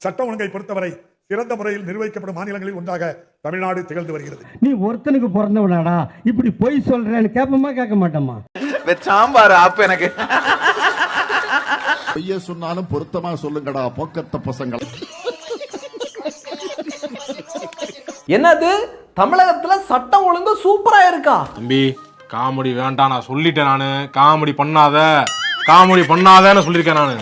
சட்ட ஒழுங்கை பொறுத்தவரை சிறந்த முறையில் நிர்வகிக்கப்படும் மாநிலங்களில் ஒன்றாக தமிழ்நாடு திகழ்ந்து வருகிறது. நீ ஒருத்தனுக்கு பிறந்தவனாடா இப்படி பொய் சொல்றேன்னு கேட்போமா கேட்க மாட்டோமா? சாம்பார் ஆப்பு எனக்கு பொய்ய சொன்னாலும் பொருத்தமா சொல்லுங்கடா போக்கத்த பசங்கள். என்னது தமிழகத்துல சட்டம் ஒழுங்கு சூப்பரா இருக்கா? தம்பி காமெடி வேண்டாம், நான் சொல்லிட்டேன். நானு காமெடி பண்ணாதன்னு சொல்லியிருக்கேன் நானு.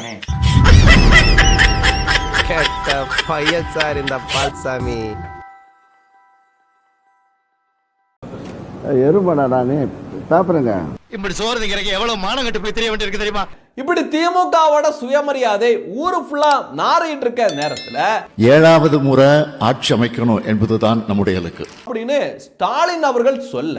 கேட்ட பையன் சார் இந்த பால்சாமி. எருமடானே பேப்பருங்க. இப்படி சோறு திங்கிறக்கு எவ்வளவு மானம் கட்டு போய் தெரிய வேண்டியிருக்கு தெரியுமா? இப்படி திமுகவோட சுயமரியாதை ஊரு ஃபுல்லா நாறிட்டு இருக்க நேரத்துல 7வது முறை ஆட்சி அமைக்கணும் என்பதுதான் நம்முடைய இலக்கு அப்படின்னு ஸ்டாலின் அவர்கள் சொல்ல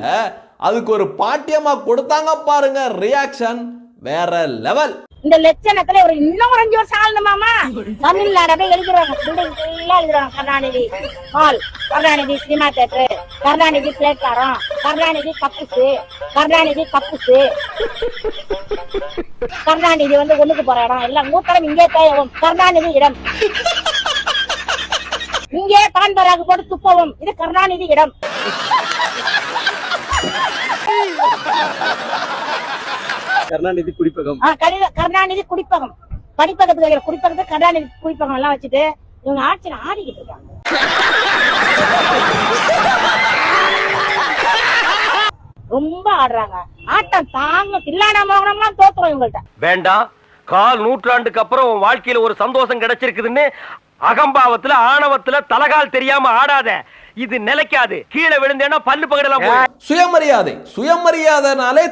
அதுக்கு ஒரு பாட்டியமா கொடுத்தாங்க பாருங்க, ரியாக்ஷன் வேற லெவல். இந்த லட்சணத்துல ஒரு இன்னும் 5 வருஷம் ஆளணுமாமா? தமிழ்நாடு அப்படியே எழுதுறாங்க, எழுதுறாங்க. Karunanidhi hall, Karunanidhi cinema theatre, Karunanidhi platform, Karunanidhi கப்புசு, கருணாநிதி கப்புசு, கருணாநிதி ஒண்ணுக்கு போற இடம் எல்லாம் மூத்தரம் இங்கே தேவும், கருணாநிதி இடம் இங்கே பான்பராக போட்டு துப்பவும், இது கருணாநிதி இடம். கருணாநிதி குடிப்பகம், கருணாநிதி குடிப்பகம், படிப்பகத்துக்கு குடிப்பகத்தை கருணாநிதி குடிப்பகம் எல்லாம் வச்சுட்டு இவங்க ஆட்சியில் ஆடிக்கிட்டு இருக்காங்க. ரொம்ப ஆடுறாங்க, ஆட்டம் தாங்க தில்லானா மோகனம்லாம் தோத்துறோம் இவங்கள்ட்ட. வேண்டாம், கால் நூற்றாண்டுக்கு அப்புறம் உன் வாழ்க்கையில ஒரு சந்தோஷம் கிடைச்சிருக்குதுன்னு அகம்பாவத்துல ஆணவத்துல தலகால் தெரியாம ஆடாத. இது நிலைக்காது, கீழே விழுந்தேன்னா பல்லு பகடலாம். சுயமரியாதைனாலே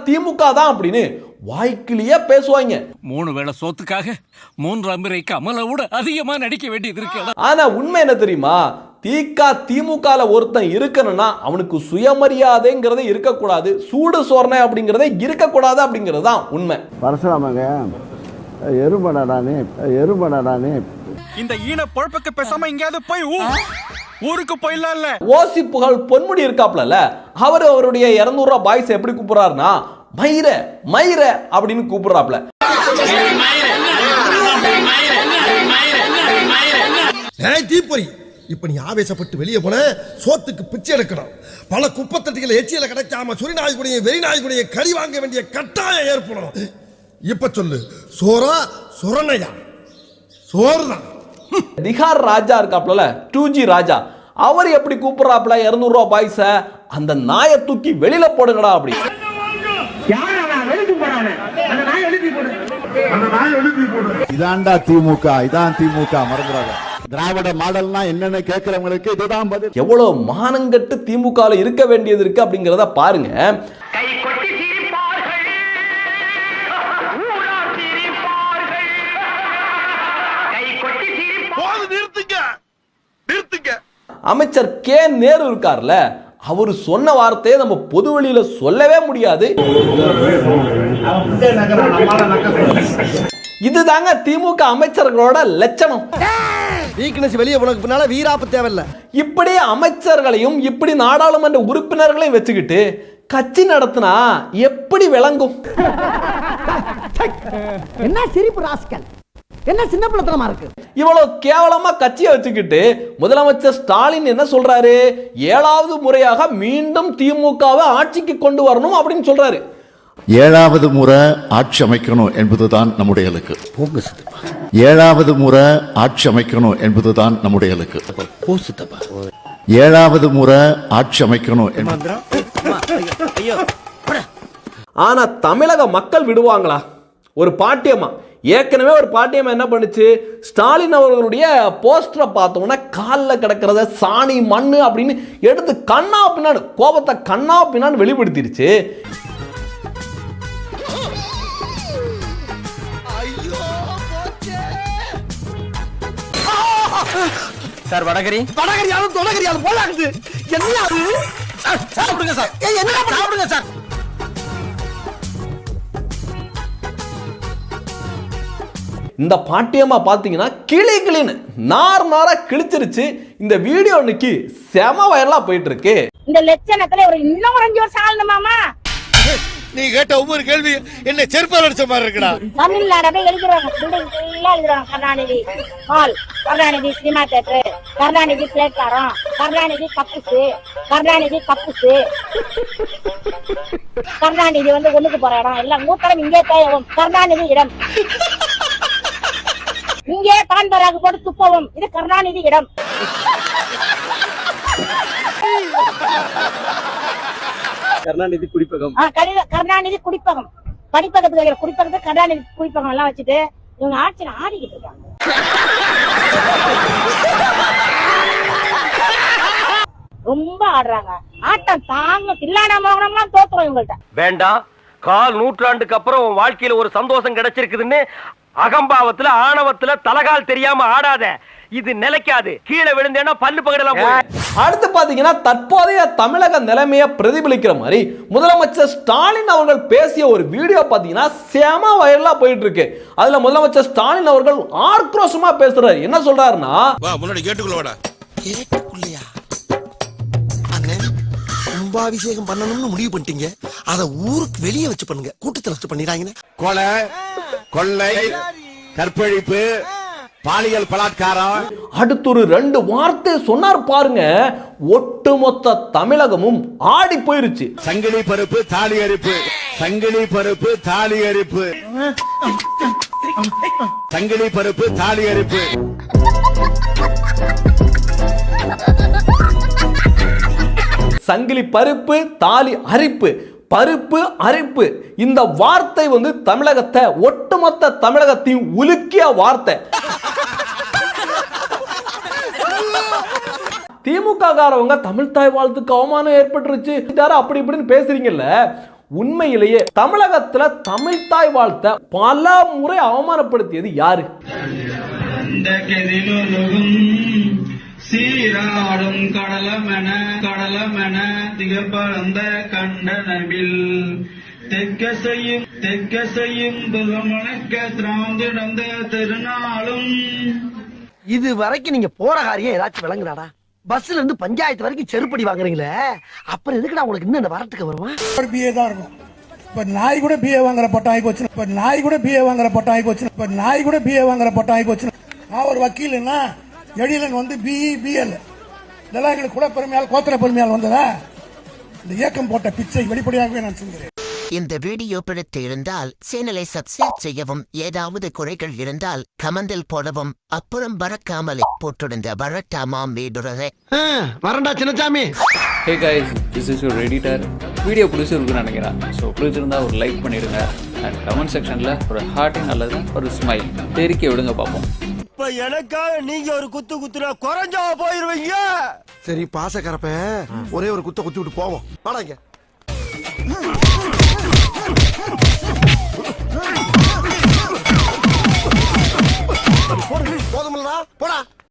திமுக தான் அப்படின்னு வாய்க்கிலேயே பேசுவாங்க. 3 வேளை சோத்துக்காக 3 முறை கமலோட அதிகமா நடிக்க வேண்டியது இருக்கு. ஆனா உண்மை என்ன தெரியுமா? திமுக ஒருத்தன் இருக்கணும்னா அவனுக்கு சுயமரியாதைங்கிறதே இருக்கக்கூடாது, சூடு சோர்ணை அப்படிங்கறதே இருக்கக்கூடாது அப்படிங்கிறது தான் உண்மை. பரசுராமங்க எருமடானே இந்த ஈன பொழப்புக்கு பேசாம எங்கயாவது போய் ஊருக்கு போயிடலாம். இல்ல ஓசி புகழ் பொன்முடி இருக்காப்ல, அவருடைய 200 ரூபாய் பாய்ஸ் எப்படி கூப்பிடுறாருன்னா மயிர மயிர அப்படின்னு கூப்பிடுறாப்ல. தீப்பொறி இப்ப நீ ஆவேசப்பட்டு வெளியே போன சோத்துக்கு பிச்சை எடுக்கணும். பல குப்பத்தட்டிகள் எச்சியில கிடைக்காம சுரிநாய்குடைய வெறிநாய்குடைய கறி வாங்க வேண்டிய கட்டாயம் ஏற்படும். இப்ப சொல்லு, சோறா சுரணையா? சோறுதான். திகார் ராஜா இருக்காப்ல, 2G ராஜா, அவர் எப்படி கூப்பிடுறாப்ல 200 ரூபாய் பாய்ஸ, அந்த நாயை தூக்கி வெளியில போடுங்கடா அப்படி. இதான்டா திமுக, இதான் திமுக மறந்துடாத. திராவிட மாடல்னா என்னன்னு கேட்கிறவங்களுக்கு இதுதான் பதில். எவ்வளவு மானங்கட்டு திமுகல இருக்க வேண்டியது இருக்கு அப்படிங்கறத பாருங்க. அமைச்சர் கே நேரு இருக்கார்ல, அவரு சொன்ன வார்த்தையை நம்ம பொது வெளியில சொல்லவே முடியாது. இதுதாங்க திமுக அமைச்சர்களோட லட்சணம். வீக்னஸ் வெளியே போனதுக்கு பின்னால வீராப்பு தேவையில்லை. இப்படி அமைச்சர்களையும் இப்படி நாடாளுமன்ற உறுப்பினர்களையும் வச்சுக்கிட்டு கட்சி நடத்தினா எப்படி விளங்கும்? என்ன சிரிப்பு ராஸ்கல், என்ன சின்ன பிள்ளைத்தனமா இருக்கு. இவ்வளவு கேவலமா கட்சியை வச்சுக்கிட்டு முதலமைச்சர் ஸ்டாலின் என்ன சொல்றாரு? 7வது முறையாக மீண்டும் திமுகவை ஆட்சிக்கு கொண்டு வரணும் அப்படின்னு சொல்றாரு. 7வது முறை ஆட்சி அமைக்கணும் என்பதுதான் நம்முடைய இலக்கு. 7வது முறை ஆட்சி அமைக்கணும் என்பதுதான் நம்முடைய இலக்கு. 7வது முறை ஆட்சி அமைக்கணும். ஆனா தமிழக மக்கள் விடுவாங்களா? ஒரு பாட்டியம்மா, ஏற்கனவே ஒரு பாட்டியம்மா என்ன பண்ணுச்சு? ஸ்டாலின் அவர்களுடைய போஸ்டரை பார்த்தோம்னா காலில் கிடக்கிறத சாணி மண்ணு அப்படின்னு எடுத்து கண்ணா பின்னான்னு கோபத்தை கண்ணா பின்னான்னு வெளிப்படுத்திருச்சு. சார் வடகரியாலும் தொடகரியாலும் போலாகுது. என்ன அது? சாப்பிடுங்க சார். என்ன சாப்பிடுங்க சார். இந்த பாட்டியம்மா பார்த்தீங்கன்னா கிளின்னு நார்மலா கிழிச்சிருச்சு. இந்த வீடியோ இன்னைக்கு செம வைரலா போயிட்டு இருக்கு. இந்த லட்சணத்துல ஒரு இன்னும் 5 வருஷம் ஆளணுமாமா? நீ கேட்ட ஒவ்வொரு கேள்வி என்ன செருப்பால் அடிச்ச மாதிரி இருக்குடா. தமிழ்நாடு அப்படியே எழுதிடுவாங்க, பில்டிங் ஃபுல்லா எழுதிடுவாங்க. Karunanidhi hall, Karunanidhi cinema theatre, Karunanidhi platform, Karunanidhi கப்புசு, கருணாநிதி கப்புசு, கருணாநிதி வந்து ஒண்ணுக்கு போற இடம் எல்லாம் மூத்தரம் இங்கே தேவும், கருணாநிதி இடம் இங்கே பான்பராக போட்டு துப்பவும், இது கருணாநிதி இடம். கருணாநிதி குடிப்பகம், கருணாநிதி குடிப்பகம், படிப்பகத்துக்கு வைக்கிற குடிப்பகத்தை கருணாநிதி குடிப்பகம் எல்லாம் வச்சுட்டு இவங்க ஆட்சியில ஆடிக்கிட்டு இருக்காங்க. ரொம்ப ஆடுறாங்க, ஆட்டம் தாங்க தில்லானா மோகனம்லாம் தோத்துறோம் இவங்கள்ட்ட. வேண்டாம், கால் நூற்றாண்டுக்கு அப்புறம் உன் வாழ்க்கையில ஒரு சந்தோஷம் கிடைச்சிருக்குதுன்னு அகம்பாவத்துல ஆணவத்துல தலகால் தெரியாம ஆடாத. இது நிலைக்காது, கீழே விழுந்தேன்னா பல்லு பகடலாம். அடுத்து பாத்தீங்கன்னா தற்போதைய தமிழக நிலைமையை பிரதிபலிக்கிற மாதிரி முதலமைச்சர் ஸ்டாலின் அவர்கள் பேசிய ஒரு வீடியோ பாத்தீங்கன்னா செம வைரலா போயிட்டு இருக்கு. அதுல முதலமைச்சர் ஸ்டாலின் அவர்கள் ஆக்ரோஷமா பேசுறாரு. என்ன சொல்றாருன்னா, முன்னாடி கேட்டுக்குள்ளவாடா. கேட்டுக்குள்ளையா அண்ணே, கும்பாபிஷேகம் பண்ணணும்னு முடிவு பண்ணிட்டீங்க, அத ஊருக்கு வெளியே வச்சு பண்ணுங்க, கூட்டத்தில் வச்சு பண்ணிடாங்க. கொலை, கொள்ளை, கற்பழிப்பு, பாலியல் பலாத்காரம். அடுத்து ஒரு 2 வார்த்தை சொன்னார் பாருங்க, ஒட்டுமொத்த தமிழகமும் ஆடி போயிருச்சு. சங்கிலி பருப்பு தாலி அரிப்பு, சங்கிலி பருப்பு தாலி அரிப்பு, சங்கிலி பருப்பு தாலி அரிப்பு. சங்கிலி பருப்பு தாலி அரிப்பு, பருப்பு அரிப்பு, இந்த வார்த்தை வந்து தமிழகத்தை, ஒட்டுமொத்த தமிழகத்தையும் உலுக்கிய வார்த்தை. திமுக காரவங்க தமிழ் தாய் வாழ்த்துக்கு அவமானம் ஏற்பட்டுருச்சு அப்படி இப்படின்னு பேசுறீங்கல்ல, உண்மையிலேயே தமிழகத்துல தமிழ் தாய் வாழ்த்த பல முறை அவமானப்படுத்தியது யாரு? சீராடும் கடலமென கடலமென திகப்பறந்த கண்டனவில் தெக்க செய்யும் புகமணக்க திராந்திடந்த திருநாளும். இது வரைக்கும் நீங்க போற காரியம் ஏதாச்சும் விளங்குறாடா? பஸ்ல இருந்து பஞ்சாயத்து வரைக்கும் செருப்படி வாங்குறீங்களே, அப்புறம் எதுக்குடா உங்களுக்கு இன்னும் இந்த வரட்டுக்கு வருமா? பிஏ தான் இருக்கும். இப்ப நாய் கூட பிஏ வாங்குற பட்டம் ஆகி போச்சு. இப்ப நாய் கூட பிஏ வாங்குற பட்டம் ஆகி போச்சு. இப்ப நாய் கூட பிஏ வாங்குற பட்டம் ஆகி போச்சு. நான் ஒரு வக்கீல்னா எழிலன் வந்து பிஇ பிஎல், இதெல்லாம் எங்களுக்கு கூட பெருமையால் கோத்திர பெருமையால் வந்ததா? இந்த இயக்கம் போட்ட பிச்சை வெளிப்படையாகவே நான் சொல்கிறேன். இந்த வீடியோ பிடித்து இருந்தால் சேனலை சப்ஸ்கிரைப் செய்யவும், ஏதாவது குறைகள் இருந்தால் கமெண்டில் போடவும், அப்புறம் பறக்காமலே போட்டிருந்த வரட்டாமாம் வீடுறதே. வரண்டா Chinnasamy. Hey guys, this is your editor. Video பிடிச்சிருக்குன்னு நினைக்கிறேன். ஸோ பிடிச்சிருந்தா ஒரு லைக் பண்ணிடுங்க அண்ட் கமெண்ட் செக்ஷனில் ஒரு ஹார்ட்டிங் அல்லது ஒரு ஸ்மைல் தெரிக்க விடுங்க பார்ப்போம். இப்ப எனக்காக நீங்க ஒரு குத்து குத்துனா குறைஞ்சா போயிருவீங்க. சரி பாசக்கரப்ப ஒரே ஒரு குத்த குத்தி விட்டு போவோம். வாடாங்க.